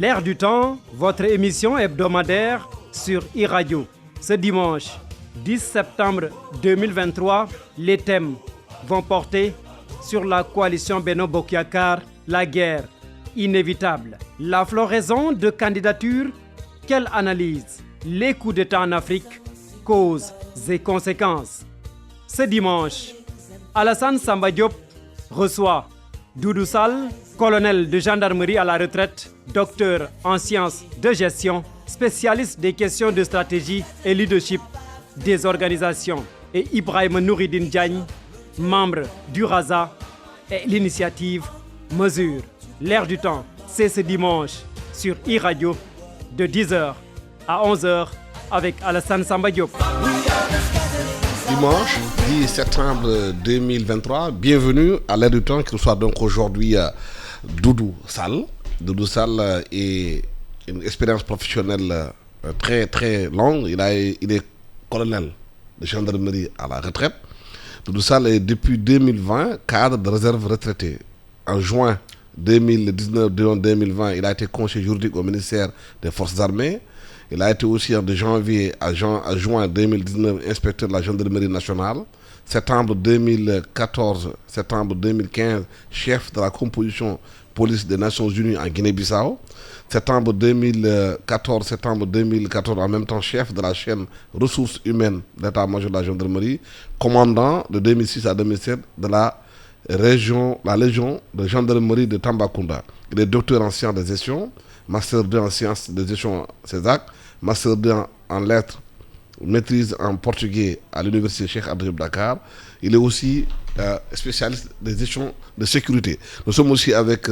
L'air du temps, votre émission hebdomadaire sur e-radio. Ce dimanche 10 septembre 2023, les thèmes vont porter sur la coalition Benno Bokk Yakaar, la guerre inévitable, la floraison de candidatures, quelle analyse, les coups d'État en Afrique, causes et conséquences. Ce dimanche, Alassane Samba Diop reçoit Doudou Sall, colonel de gendarmerie à la retraite, docteur en sciences de gestion, spécialiste des questions de stratégie et leadership des organisations, et Ibrahima Nouridine Diagne, membre du RASA et l'initiative Mesure. L'air du temps, c'est ce dimanche sur e-radio de 10h à 11h avec Alassane Samba Diop. Dimanche 10 septembre 2023, bienvenue à l'air du temps qui reçoit donc aujourd'hui Doudou Sall. Doudou Sall est une expérience professionnelle très très longue. Il est colonel de gendarmerie à la retraite. Doudou Sall est depuis 2020 cadre de réserve retraité. En juin 2019-2020, il a été conseiller juridique au ministère des Forces armées. Il a été aussi de janvier à juin 2019 inspecteur de la gendarmerie nationale. Septembre 2014, septembre 2015, chef de la composition police des Nations Unies en Guinée-Bissau. Septembre 2014, en même temps chef de la chaîne ressources humaines de l'état-major de la gendarmerie, commandant de 2006 à 2007 de la légion de gendarmerie de Tambacounda. Il est docteur en sciences de gestion, master 2 en sciences de gestion CESAC, master 2 en lettres, maîtrise en portugais à l'université Cheikh Anta Diop Dakar. Il est aussi spécialiste de gestion de sécurité. Nous sommes aussi avec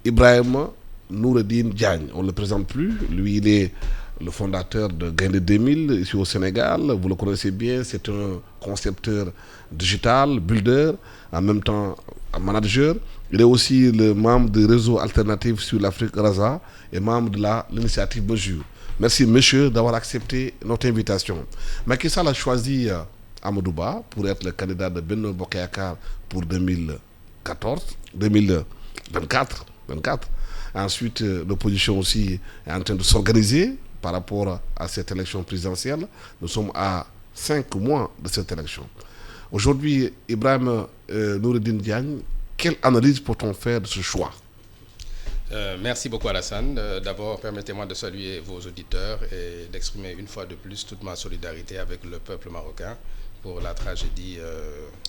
Ibrahima Nouridine Diagne. On ne le présente plus. Lui, il est le fondateur de Gaindé 2000 ici au Sénégal. Vous le connaissez bien. C'est un concepteur digital, builder, en même temps un manager. Il est aussi le membre du réseau alternatif sur l'Afrique RASA et membre de l'initiative Mesure. Merci, monsieur, d'avoir accepté notre invitation. Macky Sall a choisi Amadou Ba pour être le candidat de Benno Bokk Yakaar pour 2024. Ensuite, l'opposition aussi est en train de s'organiser par rapport à cette élection présidentielle. Nous sommes à 5 mois de cette élection. Aujourd'hui, Ibrahima Nouridine Diagne, quelle analyse peut-on faire de ce choix? Merci beaucoup Alassane. D'abord, permettez-moi de saluer vos auditeurs et d'exprimer une fois de plus toute ma solidarité avec le peuple marocain pour la tragédie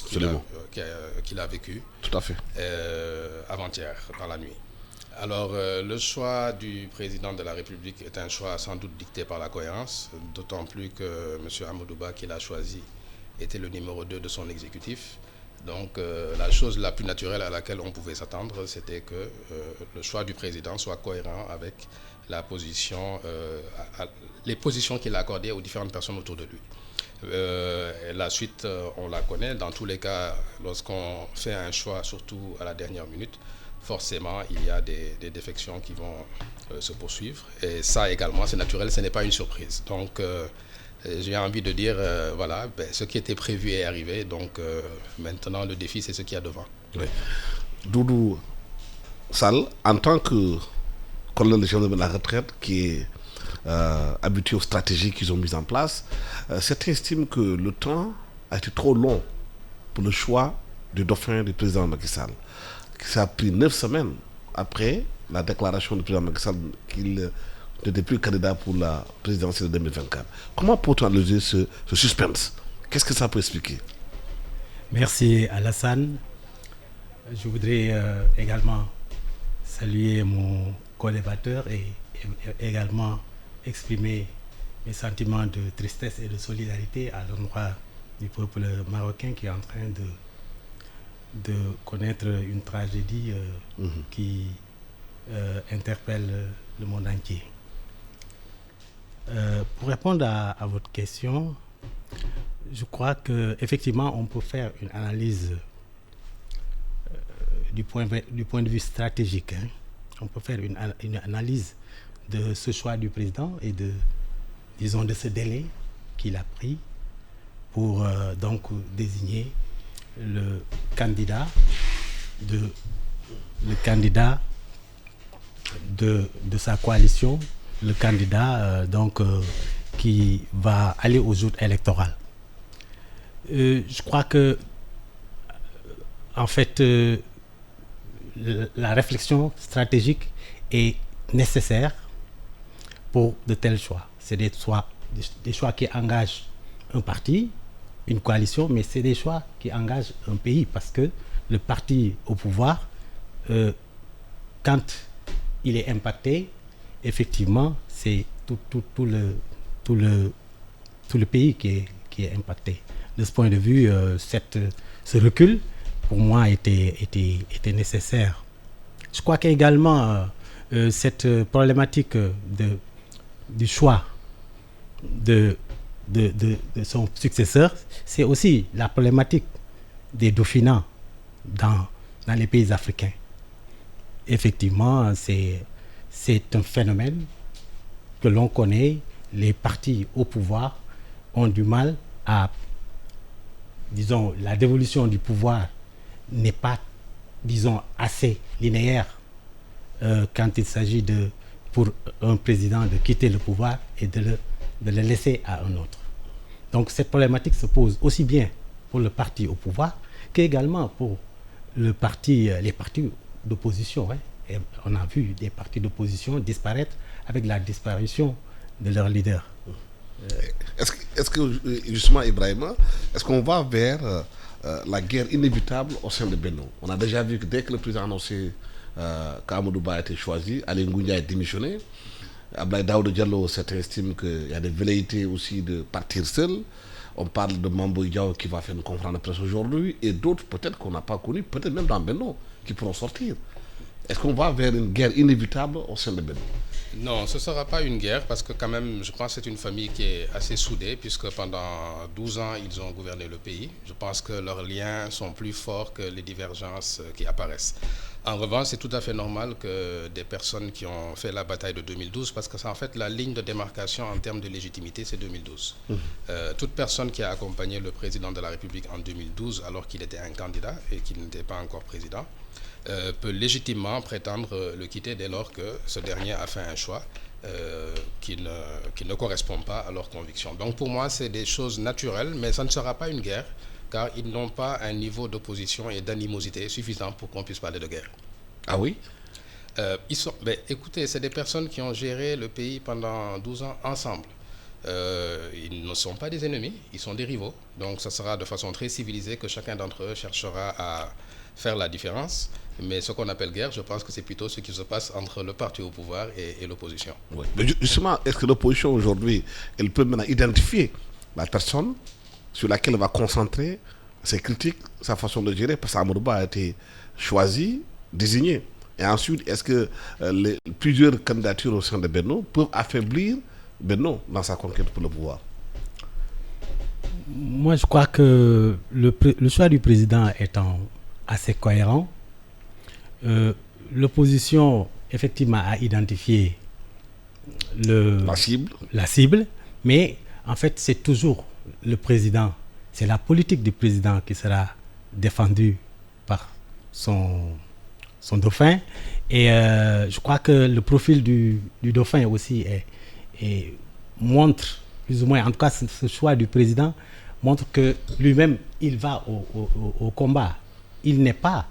qu'il a vécue. Tout à fait. Avant-hier, dans la nuit. Alors, le choix du président de la République est un choix sans doute dicté par la cohérence, d'autant plus que M. Amadou Ba, qu'il a choisi, était le numéro 2 de son exécutif. Donc la chose la plus naturelle à laquelle on pouvait s'attendre, c'était que le choix du président soit cohérent avec la position, les positions qu'il a accordées aux différentes personnes autour de lui. La suite, on la connaît. Dans tous les cas, lorsqu'on fait un choix, surtout à la dernière minute, forcément, il y a des défections qui vont se poursuivre. Et ça également, c'est naturel, ce n'est pas une surprise. Donc j'ai envie de dire, ce qui était prévu est arrivé. Donc maintenant, le défi, c'est ce qu'il y a devant. Oui. Doudou Sall, en tant que colonel de gendarmerie de la retraite qui est habitué aux stratégies qu'ils ont mises en place, certains estiment que le temps a été trop long pour le choix du dauphin du président Macky Sall. Ça a pris 9 semaines après la déclaration du président Macky Sall qu'il n'était plus candidat pour la présidentielle de 2024. Comment peut-on analyser ce suspense? Qu'est-ce que ça peut expliquer? Merci Alassane. Je voudrais également saluer mon collaborateur et également exprimer mes sentiments de tristesse et de solidarité à l'endroit du peuple marocain qui est en train de connaître une tragédie qui interpelle le monde entier. Pour répondre à votre question, je crois qu'effectivement, on peut faire une analyse du point de vue stratégique. On peut faire une analyse de ce choix du président et de ce délai qu'il a pris pour donc désigner le candidat de sa coalition le candidat qui va aller aux joutes électorales. Je crois que en fait la réflexion stratégique est nécessaire pour de tels choix. C'est des choix qui engagent un parti, une coalition, mais c'est des choix qui engagent un pays, parce que le parti au pouvoir, quand il est impacté, effectivement, c'est tout le pays qui est impacté. De ce point de vue, ce recul, pour moi, était nécessaire. Je crois qu'également, cette problématique du choix de son successeur, c'est aussi la problématique des dauphinats dans les pays africains. Effectivement, c'est un phénomène que l'on connaît. Les partis au pouvoir ont du mal à, disons, la dévolution du pouvoir n'est pas, disons, assez linéaire quand il s'agit pour un président de quitter le pouvoir et de le laisser à un autre. Donc cette problématique se pose aussi bien pour le parti au pouvoir qu'également pour les partis d'opposition. Hein. Et on a vu des partis d'opposition disparaître avec la disparition de leur leader. Est-ce que justement, Ibrahima, est-ce qu'on va vers la guerre inévitable au sein de Benno? On a déjà vu que dès que le président a annoncé qu'Amadou Ba a été choisi, Ali Ngouille a démissionné. Abdoulaye Daouda Diallo, certains estiment qu'il y a des velléités aussi de partir seul. On parle de Mambo Diaw qui va faire une conférence de presse aujourd'hui, et d'autres peut-être qu'on n'a pas connus, peut-être même dans Benno, qui pourront sortir. Est-ce qu'on va vers une guerre inévitable au sein de Benno? Non, ce ne sera pas une guerre, parce que quand même, je pense que c'est une famille qui est assez soudée, puisque pendant 12 ans, ils ont gouverné le pays. Je pense que leurs liens sont plus forts que les divergences qui apparaissent. En revanche, c'est tout à fait normal que des personnes qui ont fait la bataille de 2012, parce que c'est en fait la ligne de démarcation en termes de légitimité, c'est 2012. Toute personne qui a accompagné le président de la République en 2012, alors qu'il était un candidat et qu'il n'était pas encore président, peut légitimement prétendre le quitter dès lors que ce dernier a fait un choix qui ne correspond pas à leurs convictions. Donc pour moi, c'est des choses naturelles, mais ça ne sera pas une guerre, car ils n'ont pas un niveau d'opposition et d'animosité suffisant pour qu'on puisse parler de guerre. Ah oui? Écoutez, c'est des personnes qui ont géré le pays pendant 12 ans ensemble. Ils ne sont pas des ennemis, ils sont des rivaux. Donc ça sera de façon très civilisée que chacun d'entre eux cherchera à faire la différence. Mais ce qu'on appelle guerre, je pense que c'est plutôt ce qui se passe entre le parti au pouvoir et l'opposition. Oui. Mais justement, est-ce que l'opposition aujourd'hui, elle peut maintenant identifier la personne sur laquelle elle va concentrer ses critiques, sa façon de gérer, parce qu'Amadou Ba a été choisi, désigné. Et ensuite, est-ce que plusieurs candidatures au sein de Benno peuvent affaiblir Benno dans sa conquête pour le pouvoir? Moi, je crois que le choix du président étant assez cohérent, l'opposition, effectivement, a identifié la cible, mais en fait, c'est toujours le président, c'est la politique du président qui sera défendue par son dauphin. Et je crois que le profil du dauphin aussi montre, plus ou moins, en tout cas ce choix du président montre que lui-même, il va au combat. Il n'est pas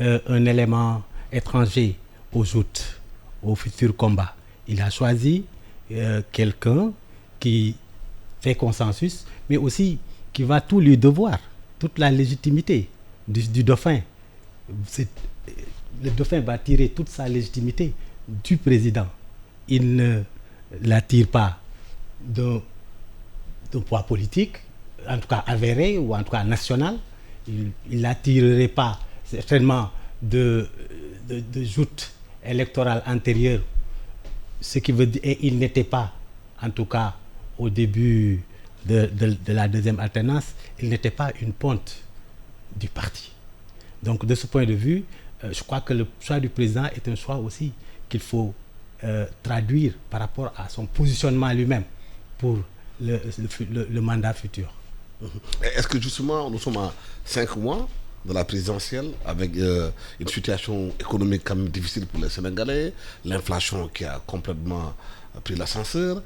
un élément étranger aux joutes, au futur combat. Il a choisi quelqu'un qui fait consensus, mais aussi qui va tout lui devoir, toute la légitimité du dauphin. Le dauphin va tirer toute sa légitimité du président. Il ne la tire pas d'un poids politique, en tout cas avéré ou en tout cas national. Il ne la tirerait pas certainement de joutes électorales antérieures, ce qui veut dire, et il n'était pas, en tout cas au début de la deuxième alternance, il n'était pas une ponte du parti. Donc de ce point de vue, je crois que le choix du président est un choix aussi qu'il faut traduire par rapport à son positionnement lui-même pour le mandat futur. Est-ce que justement, nous sommes à 5 mois de la présidentielle, avec une situation économique quand même difficile pour les Sénégalais, l'inflation qui a complètement pris l'ascenseur,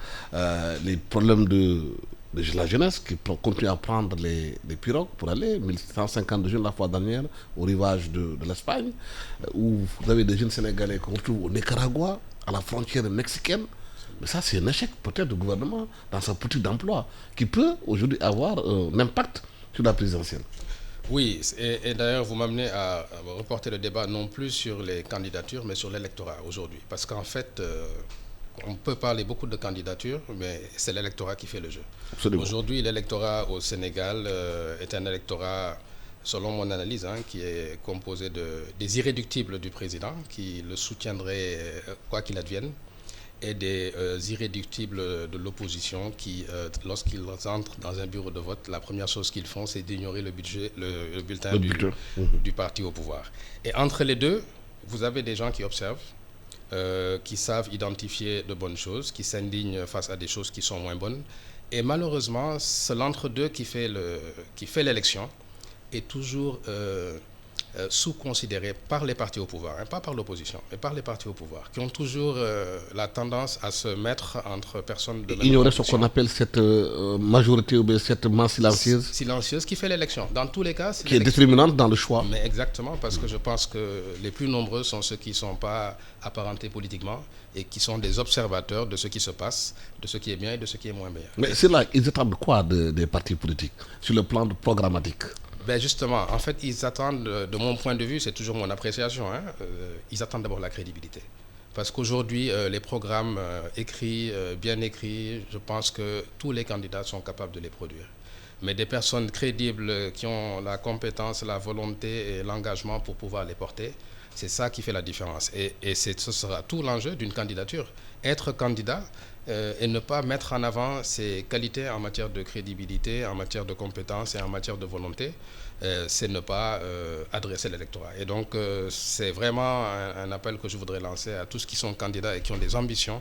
les problèmes de la jeunesse qui continue à prendre les pirogues pour aller, 1150 jeunes la fois dernière au rivage de l'Espagne, où vous avez des jeunes Sénégalais qu'on retrouve au Nicaragua, à la frontière mexicaine. Mais ça, c'est un échec peut-être du gouvernement dans sa politique d'emploi qui peut aujourd'hui avoir un impact sur la présidentielle. Oui, et d'ailleurs, vous m'amenez à reporter le débat non plus sur les candidatures, mais sur l'électorat aujourd'hui. Parce qu'en fait, on peut parler beaucoup de candidatures, mais c'est l'électorat qui fait le jeu. Absolument. Aujourd'hui, l'électorat au Sénégal est un électorat, selon mon analyse, qui est composé des irréductibles du président, qui le soutiendraient quoi qu'il advienne, et des irréductibles de l'opposition qui, lorsqu'ils entrent dans un bureau de vote, la première chose qu'ils font, c'est d'ignorer le bulletin du parti au pouvoir. Et entre les deux, vous avez des gens qui observent, qui savent identifier de bonnes choses, qui s'indignent face à des choses qui sont moins bonnes. Et malheureusement, c'est l'entre-deux qui fait l'élection est toujours sous-considéré par les partis au pouvoir, pas par l'opposition, mais par les partis au pouvoir, qui ont toujours la tendance à se mettre entre personnes de même ignorer ce conviction. qu'on appelle cette majorité ou bien cette masse silencieuse Silencieuse qui fait l'élection. Dans tous les cas, c'est qui est déterminante dans le choix. Mais exactement, parce que je pense que les plus nombreux sont ceux qui ne sont pas apparentés politiquement et qui sont des observateurs de ce qui se passe, de ce qui est bien et de ce qui est moins bien. Mais c'est là, ils attendent quoi des partis politiques sur le plan programmatique? Ben justement, en fait, ils attendent, de mon point de vue, c'est toujours mon appréciation, ils attendent d'abord la crédibilité. Parce qu'aujourd'hui, les programmes écrits, bien écrits, je pense que tous les candidats sont capables de les produire. Mais des personnes crédibles qui ont la compétence, la volonté et l'engagement pour pouvoir les porter, c'est ça qui fait la différence. Et ce sera tout l'enjeu d'une candidature. Être candidat et ne pas mettre en avant ses qualités en matière de crédibilité, en matière de compétences et en matière de volonté, c'est ne pas adresser l'électorat. Et donc, c'est vraiment un appel que je voudrais lancer à tous qui sont candidats et qui ont des ambitions.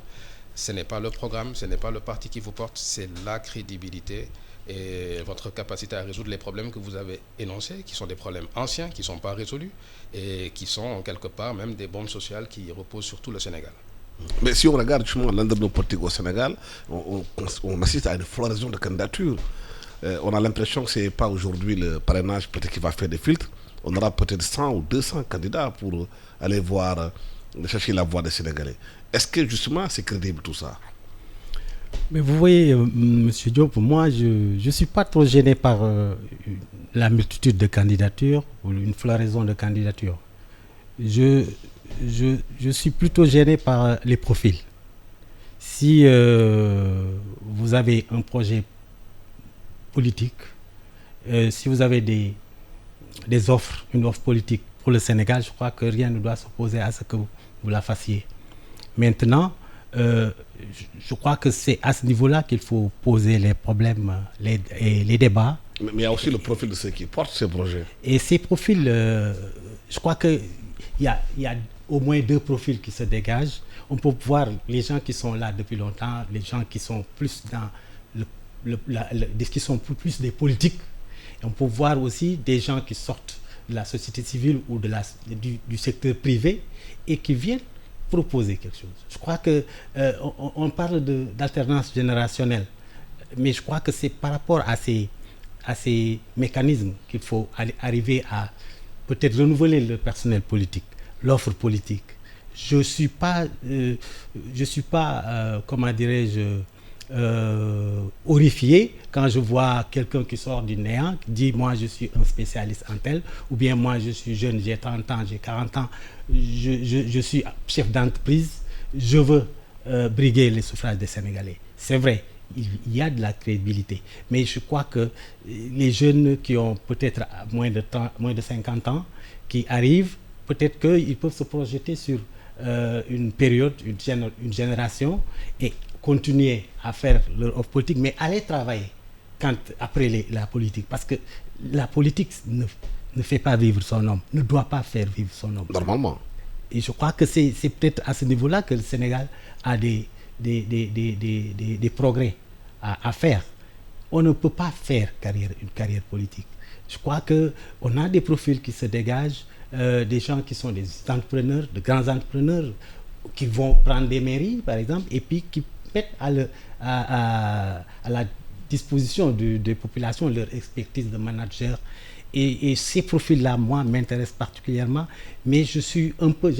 Ce n'est pas le programme, ce n'est pas le parti qui vous porte, c'est la crédibilité et votre capacité à résoudre les problèmes que vous avez énoncés, qui sont des problèmes anciens, qui ne sont pas résolus et qui sont quelque part même des bombes sociales qui reposent sur tout le Sénégal. Mais si on regarde justement l'environnement politique au Sénégal, on assiste à une floraison de candidatures. On a l'impression que ce n'est pas aujourd'hui le parrainage peut-être qui va faire des filtres. On aura peut-être 100 ou 200 candidats pour aller voir, chercher la voix des Sénégalais. Est-ce que justement c'est crédible tout ça? Mais vous voyez, M. Diop, moi je ne suis pas trop gêné par la multitude de candidatures ou une floraison de candidatures. Je suis plutôt gêné par les profils. Si vous avez un projet politique, si vous avez des offres, une offre politique pour le Sénégal, je crois que rien ne doit s'opposer à ce que vous la fassiez. Maintenant, je crois que c'est à ce niveau-là qu'il faut poser les problèmes et les débats. Mais il y a aussi le profil de ceux qui portent ces projets. Et ces profils, je crois qu'il y a au moins deux profils qui se dégagent. On peut voir les gens qui sont là depuis longtemps, les gens qui sont plus dans qui sont plus des politiques. Et on peut voir aussi des gens qui sortent de la société civile ou du secteur privé et qui viennent proposer quelque chose. Je crois que on parle d'alternance générationnelle, mais je crois que c'est par rapport à ces mécanismes qu'il faut arriver à peut-être renouveler le personnel politique, l'offre politique. Je suis pas comment dirais-je, horrifié quand je vois quelqu'un qui sort du néant, qui dit moi je suis un spécialiste en tel, ou bien moi je suis jeune, j'ai 30 ans, j'ai 40 ans, je suis chef d'entreprise, je veux briguer les suffrages des Sénégalais. C'est vrai, il y a de la crédibilité, mais je crois que les jeunes qui ont peut-être moins de 50 ans, qui arrivent, peut-être qu'ils peuvent se projeter sur une période, une génération et continuer à faire leur offre politique, mais aller travailler après la politique. Parce que la politique ne fait pas vivre son homme, ne doit pas faire vivre son homme. Normalement. Et je crois que c'est peut-être à ce niveau-là que le Sénégal a des progrès à faire. On ne peut pas faire une carrière politique. Je crois qu'on a des profils qui se dégagent, des gens qui sont des entrepreneurs, de grands entrepreneurs, qui vont prendre des mairies, par exemple, et puis qui mettent à la disposition des populations leur expertise de manager. Et ces profils-là, moi, m'intéressent particulièrement, mais je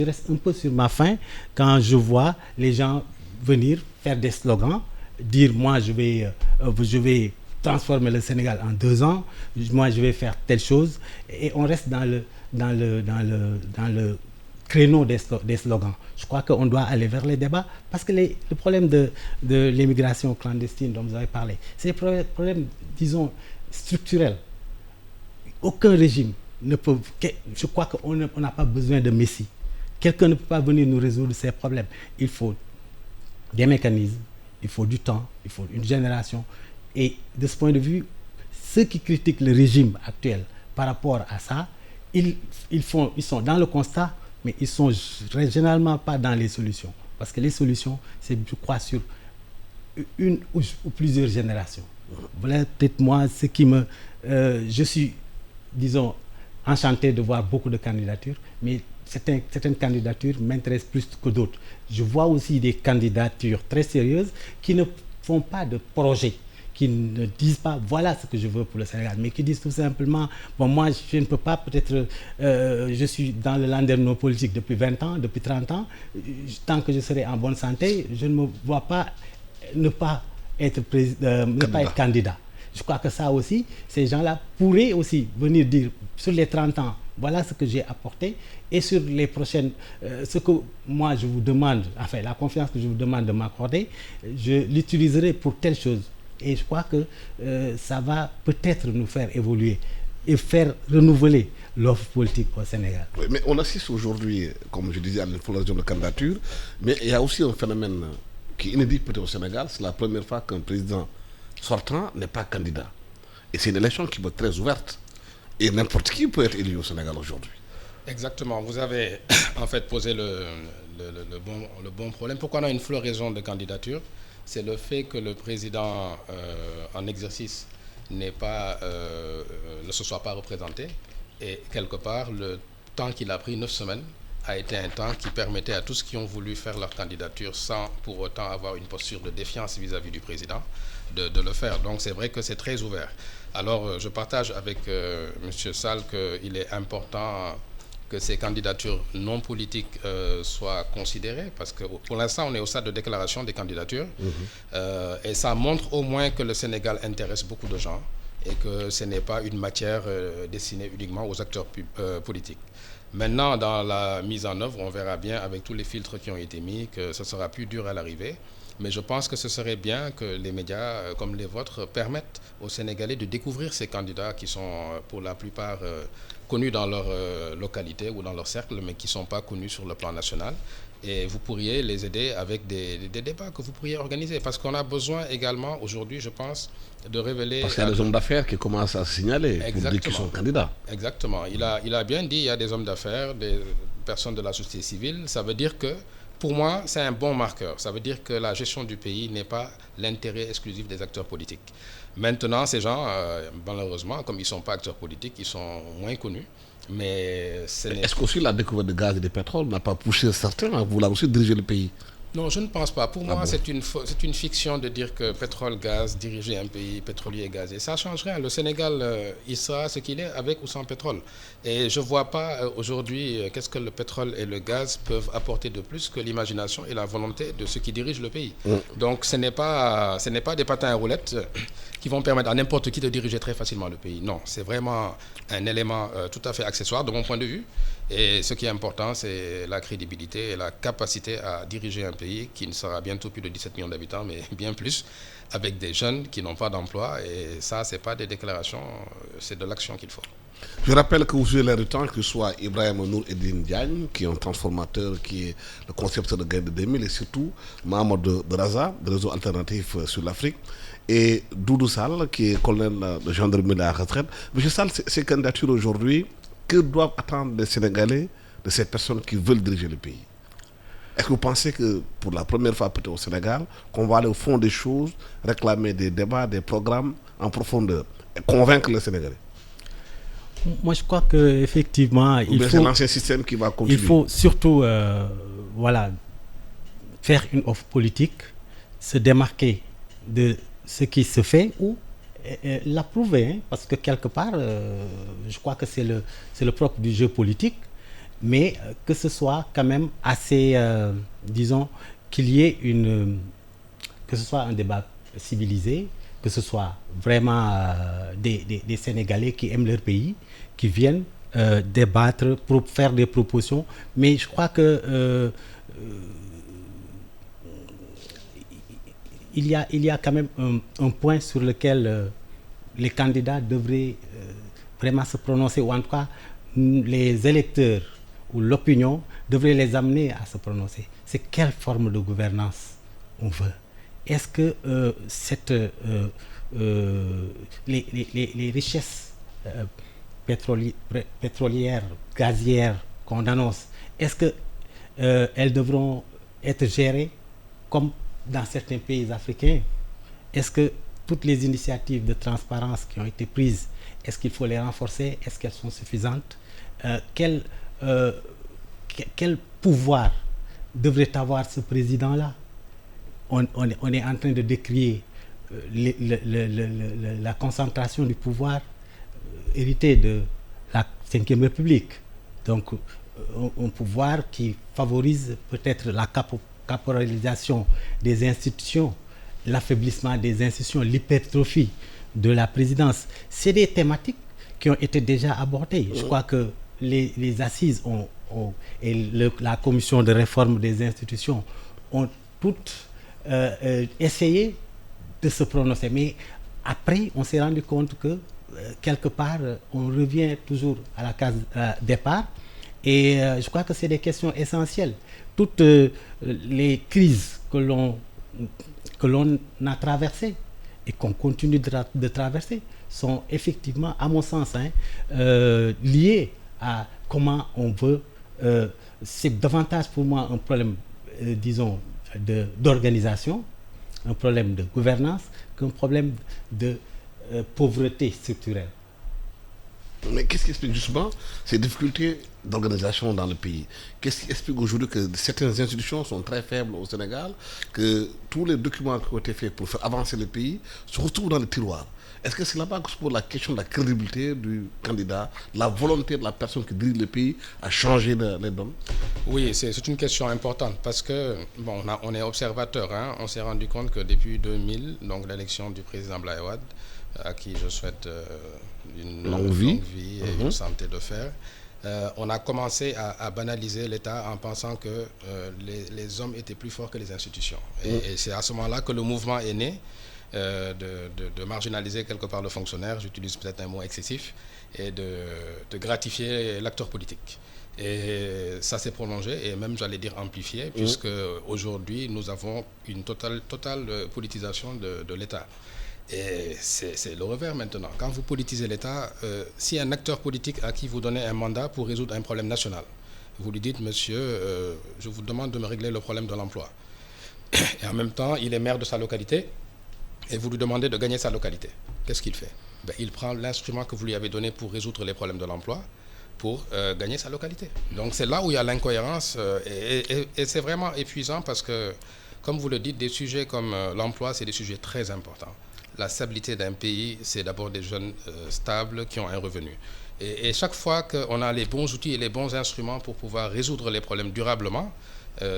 reste un peu sur ma faim quand je vois les gens venir faire des slogans, dire moi je vais transformer le Sénégal en 2 ans, moi je vais faire telle chose, et on reste dans le créneau des slogans. Je crois qu'on doit aller vers les débats, parce que le problème de l'immigration clandestine dont vous avez parlé, c'est des problèmes, disons, structurels. Aucun régime ne peut... Je crois qu'on n'a pas besoin de messie. Quelqu'un ne peut pas venir nous résoudre ces problèmes. Il faut des mécanismes, il faut du temps, il faut une génération. Et de ce point de vue, ceux qui critiquent le régime actuel par rapport à ça, ils sont dans le constat, mais ils ne sont généralement pas dans les solutions. Parce que les solutions, c'est, je crois, sur une ou plusieurs générations. Voilà peut-être moi ce qui me... je suis, disons, enchanté de voir beaucoup de candidatures, mais certaines candidatures m'intéressent plus que d'autres. Je vois aussi des candidatures très sérieuses qui ne font pas de projet, qui ne disent pas voilà ce que je veux pour le Sénégal, mais qui disent tout simplement bon, moi je ne peux pas, peut-être je suis dans le landerneau politique depuis 20 ans, depuis 30 ans, tant que je serai en bonne santé, je ne me vois pas ne pas être candidat. Je crois que ça aussi, ces gens-là pourraient aussi venir dire sur les 30 ans, voilà ce que j'ai apporté, et sur les prochaines, ce que moi je vous demande, enfin la confiance que je vous demande de m'accorder, je l'utiliserai pour telle chose. Et je crois que ça va peut-être nous faire évoluer et faire renouveler l'offre politique au Sénégal. Oui, mais on assiste aujourd'hui, comme je disais, à l'inflation de candidature, mais il y a aussi un phénomène qui est inédit peut-être au Sénégal. C'est la première fois qu'un président sortant n'est pas candidat. Et c'est une élection qui peut être très ouverte. Et n'importe qui peut être élu au Sénégal aujourd'hui. Exactement. Vous avez en fait posé le bon problème. Pourquoi on a une floraison de candidatures? C'est le fait que le président en exercice ne se soit pas représenté. Et quelque part, le temps qu'il a pris, 9 semaines, a été un temps qui permettait à tous qui ont voulu faire leur candidature sans pour autant avoir une posture de défiance vis-à-vis du président de le faire. Donc c'est vrai que c'est très ouvert. Alors je partage avec M. Sall qu'il est important que ces candidatures non politiques soient considérées, parce que pour l'instant on est au stade de déclaration des candidatures, et ça montre au moins que le Sénégal intéresse beaucoup de gens et que ce n'est pas une matière destinée uniquement aux acteurs politiques. Maintenant, dans la mise en œuvre, on verra bien avec tous les filtres qui ont été mis que ce sera plus dur à l'arrivée. Mais je pense que ce serait bien que les médias comme les vôtres permettent aux Sénégalais de découvrir ces candidats qui sont pour la plupart connus dans leur localité ou dans leur cercle, mais qui ne sont pas connus sur le plan national. Et vous pourriez les aider avec des débats que vous pourriez organiser. Parce qu'on a besoin également aujourd'hui, je pense, de révéler... Parce qu'il y a des hommes d'affaires qui commencent à se signaler pour dire qu'ils sont candidats. Exactement. Il a bien dit, il y a des hommes d'affaires, des personnes de la société civile. Ça veut dire que, pour moi, c'est un bon marqueur. Ça veut dire que la gestion du pays n'est pas l'intérêt exclusif des acteurs politiques. Maintenant, ces gens, malheureusement, comme ils ne sont pas acteurs politiques, ils sont moins connus. Mais est-ce qu'aussi la découverte de gaz et de pétrole n'a pas poussé certains à vouloir aussi diriger le pays? Non, je ne pense pas. Pour moi, c'est une fiction de dire que pétrole, gaz, diriger un pays pétrolier et gazé. Ça ne change rien. Le Sénégal, il sera ce qu'il est avec ou sans pétrole. Et je ne vois pas aujourd'hui qu'est-ce que le pétrole et le gaz peuvent apporter de plus que l'imagination et la volonté de ceux qui dirigent le pays. Donc ce n'est pas des patins à roulettes qui vont permettre à n'importe qui de diriger très facilement le pays. Non, c'est vraiment un élément tout à fait accessoire de mon point de vue. Et ce qui est important, c'est la crédibilité et la capacité à diriger un pays qui ne sera bientôt plus de 17 millions d'habitants, mais bien plus, avec des jeunes qui n'ont pas d'emploi. Et ça, ce n'est pas des déclarations, c'est de l'action qu'il faut. Je rappelle que vous suivez l'air du temps, que ce soit Ibrahim Nour Eddine Diagne, qui est un transformateur, qui est le concepteur de Gaïndé 2000, et surtout Mahamadou Raza, de Réseau Alternatif sur l'Afrique, et Doudou Sall, qui est colonel de gendarmerie à la retraite. M. Sall, ces candidatures aujourd'hui, que doivent attendre les Sénégalais de ces personnes qui veulent diriger le pays? Est-ce que vous pensez que pour la première fois peut-être au Sénégal, qu'on va aller au fond des choses, réclamer des débats, des programmes en profondeur et convaincre les Sénégalais? Moi, je crois qu'effectivement, c'est l'ancien système qui va continuer. Il faut surtout faire une offre politique, se démarquer de ce qui se fait ou l'approuver, hein, parce que quelque part, je crois que c'est le propre du jeu politique, mais que ce soit quand même assez, disons, qu'il y ait que ce soit un débat civilisé, que ce soit vraiment des Sénégalais qui aiment leur pays, qui viennent débattre, pour faire des propositions. Mais je crois que il y a quand même un point sur lequel les candidats devraient vraiment se prononcer, ou en tout cas les électeurs ou l'opinion devrait les amener à se prononcer. C'est quelle forme de gouvernance on veut. Est-ce que les richesses pétrolières, gazières qu'on annonce, est-ce que elles devront être gérées comme dans certains pays africains? Est-ce que toutes les initiatives de transparence qui ont été prises, est-ce qu'il faut les renforcer? Est-ce qu'elles sont suffisantes? Quel pouvoir devrait avoir ce président-là? On est en train de décrier la concentration du pouvoir hérité de la Ve République. Donc, un pouvoir qui favorise peut-être la caporalisation des institutions, l'affaiblissement des institutions, l'hypertrophie de la présidence. C'est des thématiques qui ont été déjà abordées. Je crois que les assises et la commission de réforme des institutions ont toutes essayé de se prononcer. Mais après, on s'est rendu compte que quelque part, on revient toujours à la case départ. Et je crois que c'est des questions essentielles. Toutes les crises que l'on a traversées et qu'on continue de traverser sont effectivement, à mon sens, liées à comment on veut. C'est davantage pour moi un problème, disons, d'organisation, un problème de gouvernance, qu'un problème de pauvreté structurelle. Mais qu'est-ce qui explique justement ces difficultés d'organisation dans le pays? Qu'est-ce qui explique aujourd'hui que certaines institutions sont très faibles au Sénégal, que tous les documents qui ont été faits pour faire avancer le pays se retrouvent dans les tiroirs? Est-ce que c'est là-bas que se pose la question de la crédibilité du candidat, la volonté de la personne qui dirige le pays à changer les donnes? Oui, c'est une question importante parce que, bon, on est observateur. Hein, on s'est rendu compte que depuis 2000, donc l'élection du président Abdoulaye Wade, à qui je souhaite une longue vie et une santé de fer, on a commencé à banaliser l'État en pensant que les hommes étaient plus forts que les institutions. Et c'est à ce moment-là que le mouvement est né de marginaliser quelque part le fonctionnaire, j'utilise peut-être un mot excessif, et de gratifier l'acteur politique. Et ça s'est prolongé et même, j'allais dire, amplifié, puisque aujourd'hui, nous avons une totale politisation de l'État. Et c'est le revers maintenant. Quand vous politisez l'État, si un acteur politique à qui vous donnez un mandat pour résoudre un problème national, vous lui dites, monsieur, je vous demande de me régler le problème de l'emploi. Et en même temps, il est maire de sa localité et vous lui demandez de gagner sa localité. Qu'est-ce qu'il fait? Il prend l'instrument que vous lui avez donné pour résoudre les problèmes de l'emploi pour gagner sa localité. Donc c'est là où il y a l'incohérence et c'est vraiment épuisant parce que, comme vous le dites, des sujets comme l'emploi, c'est des sujets très importants. La stabilité d'un pays, c'est d'abord des jeunes stables qui ont un revenu. Et chaque fois qu'on a les bons outils et les bons instruments pour pouvoir résoudre les problèmes durablement,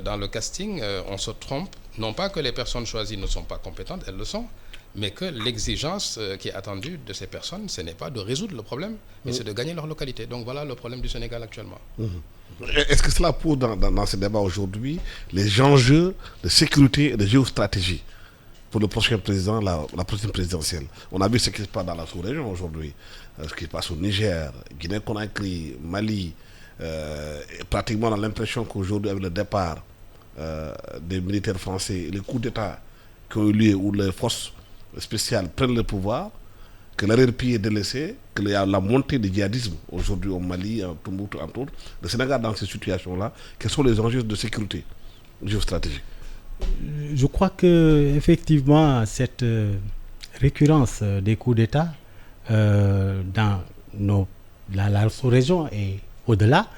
dans le casting, on se trompe. Non pas que les personnes choisies ne sont pas compétentes, elles le sont, mais que l'exigence qui est attendue de ces personnes, ce n'est pas de résoudre le problème, mais c'est de gagner leur localité. Donc voilà le problème du Sénégal actuellement. Est-ce que cela pose dans ce débat aujourd'hui les enjeux de sécurité et de géostratégie pour le prochain président, la prochaine présidentielle? On a vu ce qui se passe dans la sous-région aujourd'hui, ce qui se passe au Niger, Guinée-Conakry, Mali. Pratiquement, on a l'impression qu'aujourd'hui, avec le départ des militaires français, les coups d'État qui ont eu lieu, où les forces spéciales prennent le pouvoir, que l'arrière-pays est délaissé, qu'il y a la montée du djihadisme aujourd'hui au Mali, en Tombouctou, entre autres. Le Sénégal, dans ces situations-là, quels sont les enjeux de sécurité géostratégique? Je crois que effectivement cette récurrence des coups d'État dans nos la sous-région et au-delà,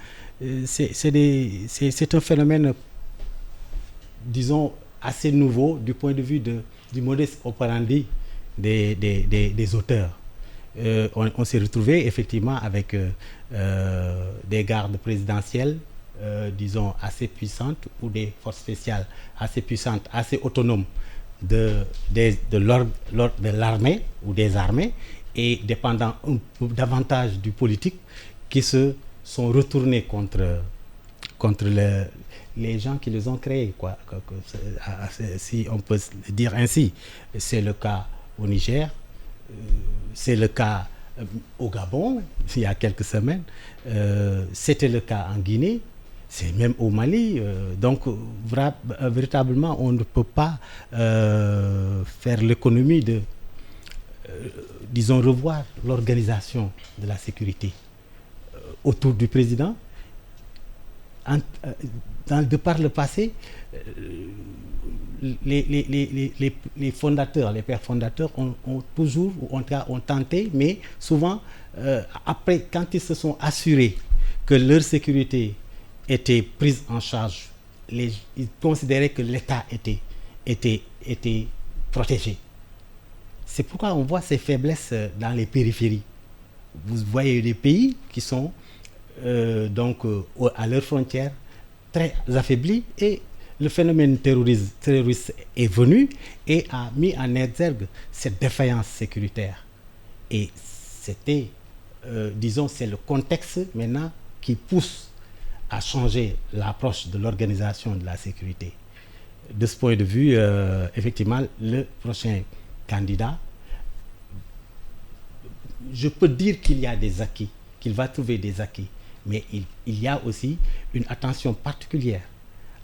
c'est un phénomène, disons, assez nouveau du point de vue du modus operandi des auteurs. On s'est retrouvé effectivement avec des gardes présidentielles, disons, assez puissantes, ou des forces spéciales assez puissantes, assez autonomes de l'armée ou des armées, et dépendant davantage du politique, qui se sont retournés contre les gens qui les ont créés, quoi. Si on peut dire ainsi. C'est le cas au Niger, c'est le cas au Gabon, il y a quelques semaines, c'était le cas en Guinée, c'est même au Mali. Donc, véritablement, on ne peut pas faire l'économie de, disons, revoir l'organisation de la sécurité autour du président. De par le passé, les fondateurs, les pères fondateurs ont toujours, ou en tout cas ont tenté, mais souvent, après, quand ils se sont assurés que leur sécurité était prise en charge, ils considéraient que l'État était protégé. C'est pourquoi on voit ces faiblesses dans les périphéries. Vous voyez des pays qui sont à leurs frontières très affaiblis, et le phénomène terroriste est venu et a mis en exergue cette défaillance sécuritaire. Et c'était, disons, c'est le contexte maintenant qui pousse à changer l'approche de l'organisation de la sécurité. De ce point de vue, effectivement, le prochain candidat, je peux dire qu'il y a des acquis, qu'il va trouver des acquis, mais il y a aussi une attention particulière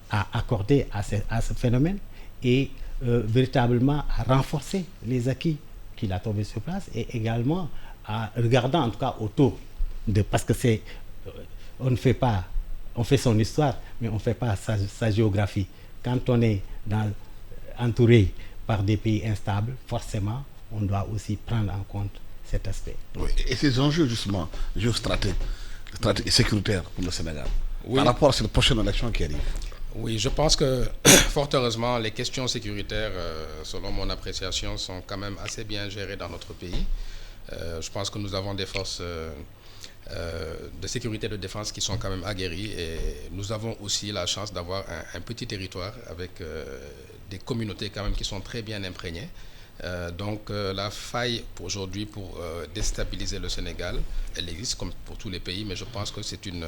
à accorder à ce phénomène, et véritablement à renforcer les acquis qu'il a trouvés sur place, et également à regardant en tout cas autour de, parce que on fait son histoire, mais on ne fait pas sa géographie. Quand on est entouré par des pays instables, forcément, on doit aussi prendre en compte cet aspect. Oui, et ces enjeux justement géostratégiques et sécuritaires pour le Sénégal, par rapport à cette prochaine élection qui arrive. Oui, je pense que, fort heureusement, les questions sécuritaires, selon mon appréciation, sont quand même assez bien gérées dans notre pays. Je pense que nous avons des forces de sécurité et de défense qui sont quand même aguerries, et nous avons aussi la chance d'avoir un petit territoire avec des communautés quand même qui sont très bien imprégnées. Donc la faille aujourd'hui pour déstabiliser le Sénégal, elle existe comme pour tous les pays, mais je pense que c'est une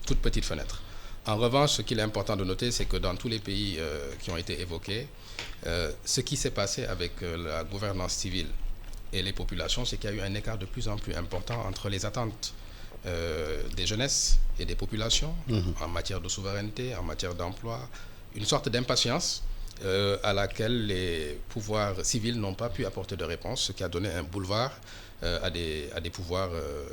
toute petite fenêtre. En revanche, ce qu'il est important de noter, c'est que dans tous les pays qui ont été évoqués, ce qui s'est passé avec la gouvernance civile et les populations, c'est qu'il y a eu un écart de plus en plus important entre les attentes des jeunesses et des populations en matière de souveraineté, en matière d'emploi, une sorte d'impatience à laquelle les pouvoirs civils n'ont pas pu apporter de réponse, ce qui a donné un boulevard à des pouvoirs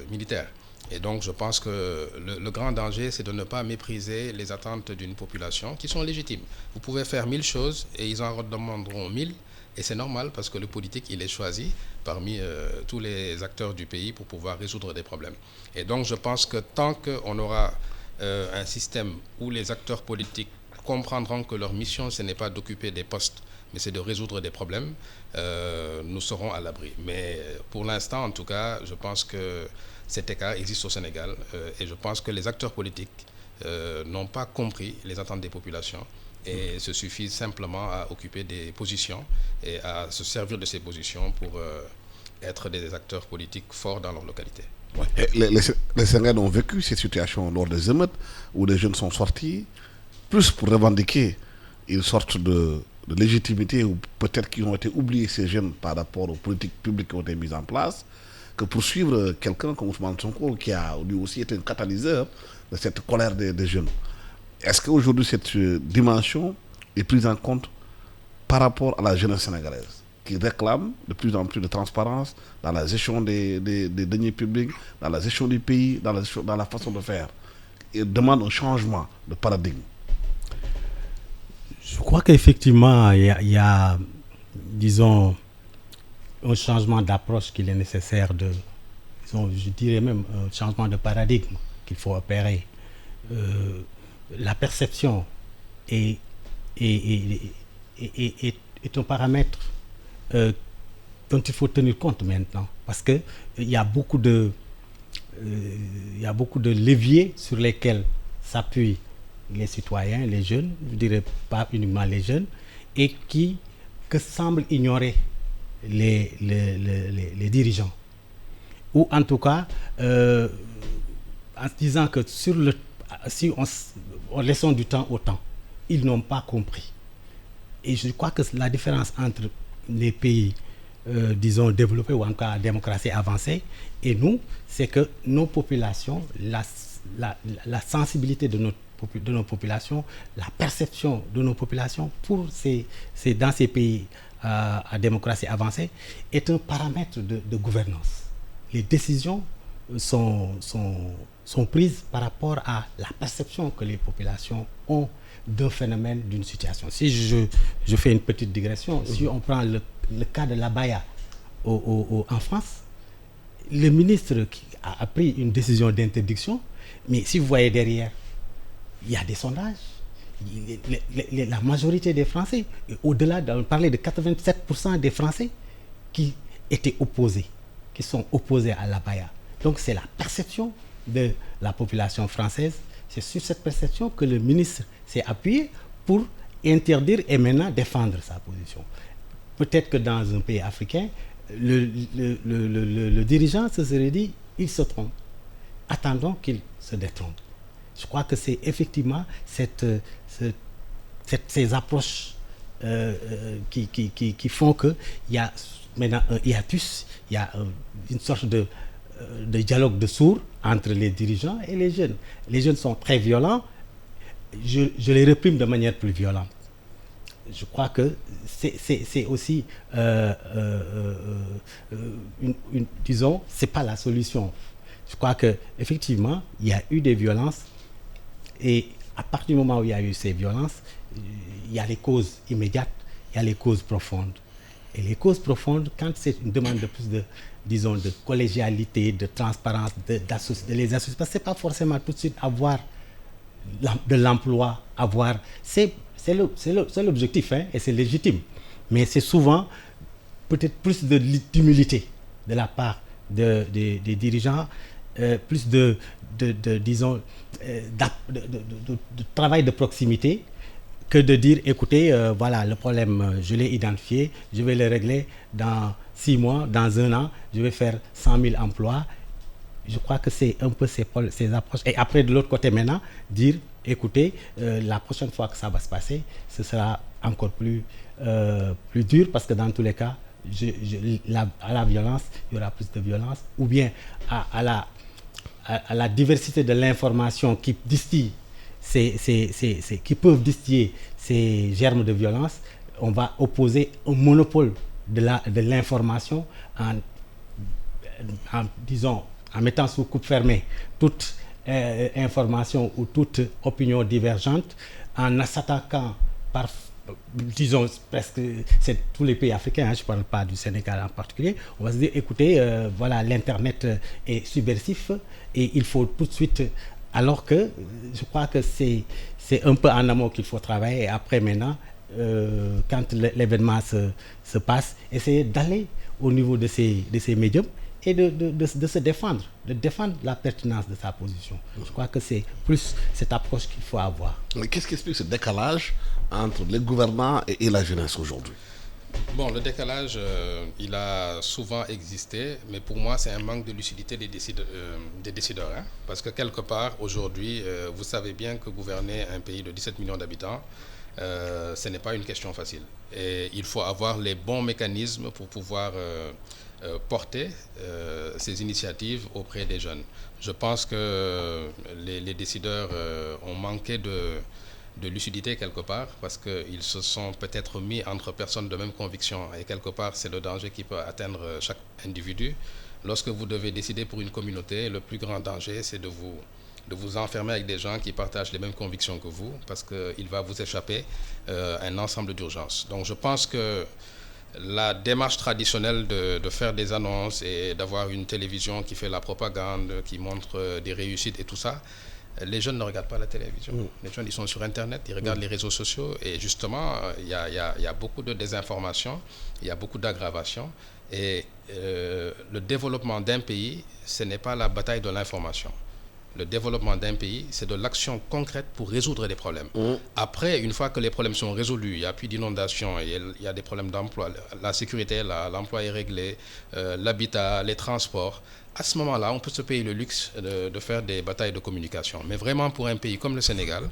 militaires. Et donc je pense que le grand danger, c'est de ne pas mépriser les attentes d'une population qui sont légitimes. Vous pouvez faire 1000 choses et ils en demanderont 1000, et c'est normal parce que le politique, il est choisi parmi tous les acteurs du pays pour pouvoir résoudre des problèmes. Et donc je pense que tant qu'on aura un système où les acteurs politiques comprendront que leur mission, ce n'est pas d'occuper des postes, mais c'est de résoudre des problèmes, nous serons à l'abri. Mais pour l'instant, en tout cas, je pense que cet écart existe au Sénégal, et je pense que les acteurs politiques n'ont pas compris les attentes des populations et se suffisent simplement à occuper des positions et à se servir de ces positions pour être des acteurs politiques forts dans leur localité. Ouais. Les Sénégalais ont vécu cette situation lors des émeutes où les jeunes sont sortis, plus pour revendiquer une sorte de légitimité, ou peut-être qu'ils ont été oubliés, ces jeunes, par rapport aux politiques publiques qui ont été mises en place, que pour suivre quelqu'un comme Ousmane Sonko, qui a lui aussi été un catalyseur de cette colère des jeunes. Est-ce qu'aujourd'hui cette dimension est prise en compte par rapport à la jeunesse sénégalaise, qui réclame de plus en plus de transparence dans la gestion des deniers publics, dans la gestion du pays, dans la façon de faire, et demande un changement de paradigme? Je crois qu'effectivement, il y a, disons, un changement d'approche qu'il est nécessaire de je dirais même un changement de paradigme qu'il faut opérer. La perception est un paramètre dont il faut tenir compte maintenant, parce que il y a beaucoup de leviers sur lesquels s'appuient les citoyens, les jeunes, je dirais pas uniquement les jeunes, et que semblent ignorer les dirigeants. Ou en tout cas, en disant que si on laissons du temps au temps, ils n'ont pas compris. Et je crois que la différence entre les pays, disons, développés ou en tout cas démocratie avancée, et nous, c'est que nos populations, la sensibilité de nos populations, la perception de nos populations dans ces pays à démocratie avancée est un paramètre de gouvernance. Les décisions sont prises par rapport à la perception que les populations ont d'un phénomène, d'une situation. Si je fais une petite digression, si on prend le cas de l'abaya en France, le ministre qui a pris une décision d'interdiction, mais si vous voyez derrière, il y a des sondages. La majorité des Français, au-delà, on parlait de 87% des Français qui étaient opposés, qui sont opposés à l'abaya. Donc c'est la perception de la population française. C'est sur cette perception que le ministre s'est appuyé pour interdire et maintenant défendre sa position. Peut-être que dans un pays africain, le dirigeant se serait dit, il se trompe. Attendons qu'il se détrompe. Je crois que c'est effectivement ces approches qui font qu'il y a maintenant un hiatus, il y a une sorte de dialogue de sourds entre les dirigeants et les jeunes. Les jeunes sont très violents, je les réprime de manière plus violente. Je crois que c'est aussi, disons, c'est pas la solution. Je crois qu'effectivement, il y a eu des violences et à partir du moment où il y a eu ces violences, il y a les causes immédiates, il y a les causes profondes. Et les causes profondes, quand c'est une demande de plus de, disons, de collégialité, de transparence, de les associer, parce que c'est pas forcément tout de suite avoir de l'emploi, c'est l'objectif, hein, et c'est légitime. Mais c'est souvent peut-être plus d'humilité de la part des dirigeants, plus de travail de proximité, que de dire, écoutez, voilà, le problème, je l'ai identifié, je vais le régler dans 6 mois, dans 1 an, je vais faire 100 000 emplois. Je crois que c'est un peu ces approches. Et après, de l'autre côté maintenant, dire, écoutez, la prochaine fois que ça va se passer, ce sera encore plus dur, parce que dans tous les cas, à la violence, il y aura plus de violence, ou bien à la diversité de l'information qui distille, qui peuvent distiller ces germes de violence, on va opposer un monopole de l'information en mettant sous coupe fermée toute information ou toute opinion divergente, en s'attaquant disons presque, c'est tous les pays africains, hein, je ne parle pas du Sénégal en particulier, on va se dire, écoutez, voilà, l'internet est subversif et il faut tout de suite, alors que je crois que c'est un peu en amont qu'il faut travailler, et après maintenant, quand l'événement se passe, essayer d'aller au niveau de ces médiums et de se défendre, de défendre la pertinence de sa position. Je crois que c'est plus cette approche qu'il faut avoir. Mais qu'est-ce qui explique ce décalage entre les gouvernants et la jeunesse aujourd'hui? Bon, le décalage, il a souvent existé, mais pour moi, c'est un manque de lucidité des décideurs. Hein? Parce que quelque part, aujourd'hui, vous savez bien que gouverner un pays de 17 millions d'habitants, ce n'est pas une question facile. Et il faut avoir les bons mécanismes pour pouvoir porter ces initiatives auprès des jeunes. Je pense que les décideurs ont manqué de lucidité quelque part, parce qu'ils se sont peut-être mis entre personnes de même conviction, et quelque part c'est le danger qui peut atteindre chaque individu. Lorsque vous devez décider pour une communauté, le plus grand danger c'est de vous enfermer avec des gens qui partagent les mêmes convictions que vous, parce qu'il va vous échapper un ensemble d'urgences. Donc je pense que la démarche traditionnelle de faire des annonces et d'avoir une télévision qui fait la propagande, qui montre des réussites et tout ça, les jeunes ne regardent pas la télévision. Les jeunes, ils sont sur Internet, ils regardent les réseaux sociaux et justement, il y a beaucoup de désinformation, il y a beaucoup d'aggravation et le développement d'un pays, ce n'est pas la bataille de l'information. Le développement d'un pays, c'est de l'action concrète pour résoudre des problèmes. Après, une fois que les problèmes sont résolus, il n'y a plus d'inondation, il y a des problèmes d'emploi, la sécurité est là, l'emploi est réglé, l'habitat, les transports. À ce moment-là, on peut se payer le luxe de faire des batailles de communication. Mais vraiment, pour un pays comme le Sénégal,